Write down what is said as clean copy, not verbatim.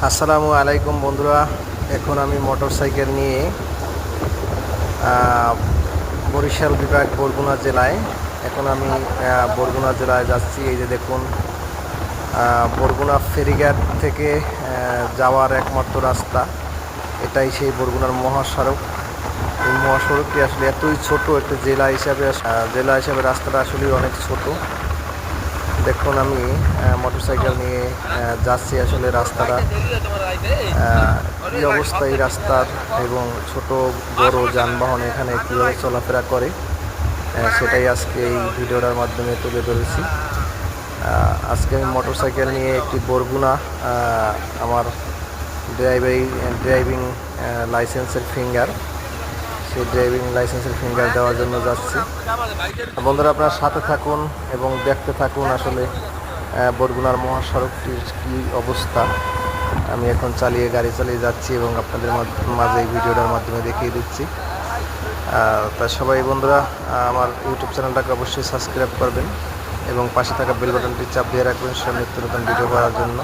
আসসালামু আলাইকুম বন্ধুরা। এখন আমি মোটরসাইকেল নিয়ে বরিশাল বিভাগ বরগুনা জেলায় বরগুনা জেলায় যাচ্ছি। এই যে দেখুন, বরগুনা ফেরিঘাট থেকে যাওয়ার একমাত্র রাস্তা এটাই সেই বরগুনার মহাসড়ক। এই মহাসড়কটি আসলে এতই ছোট, একটা জেলা হিসাবে রাস্তাটা আসলে অনেক ছোট। দেখুন আমি মোটরসাইকেল নিয়ে যাচ্ছি। আসলে রাস্তাটা কী অবস্থা এই রাস্তার, এবং ছোট বড় যানবাহন এখানে কীভাবে চলাফেরা করে সেটাই আজকে এই ভিডিওটার মাধ্যমে তুলে ধরেছি। আজকে আমি মোটরসাইকেল নিয়ে একটি বরগুনা আমার ড্রাইভিং লাইসেন্সের ফিঙ্গার দেওয়ার জন্য যাচ্ছি। বন্ধুরা, আপনার সাথে থাকুন এবং দেখতে থাকুন আসলে বরগুনার মহাসড়কটির কী অবস্থা। আমি এখন গাড়ি চালিয়ে যাচ্ছি এবং আপনাদের মাঝে এই ভিডিওটার মাধ্যমে দেখিয়ে দিচ্ছি। তা সবাই বন্ধুরা আমার ইউটিউব চ্যানেলটাকে অবশ্যই সাবস্ক্রাইব করবেন এবং পাশে থাকা বেল বাটনটি চাপ দিয়ে রাখবেন সব নিত্য নতুন ভিডিও করার জন্য।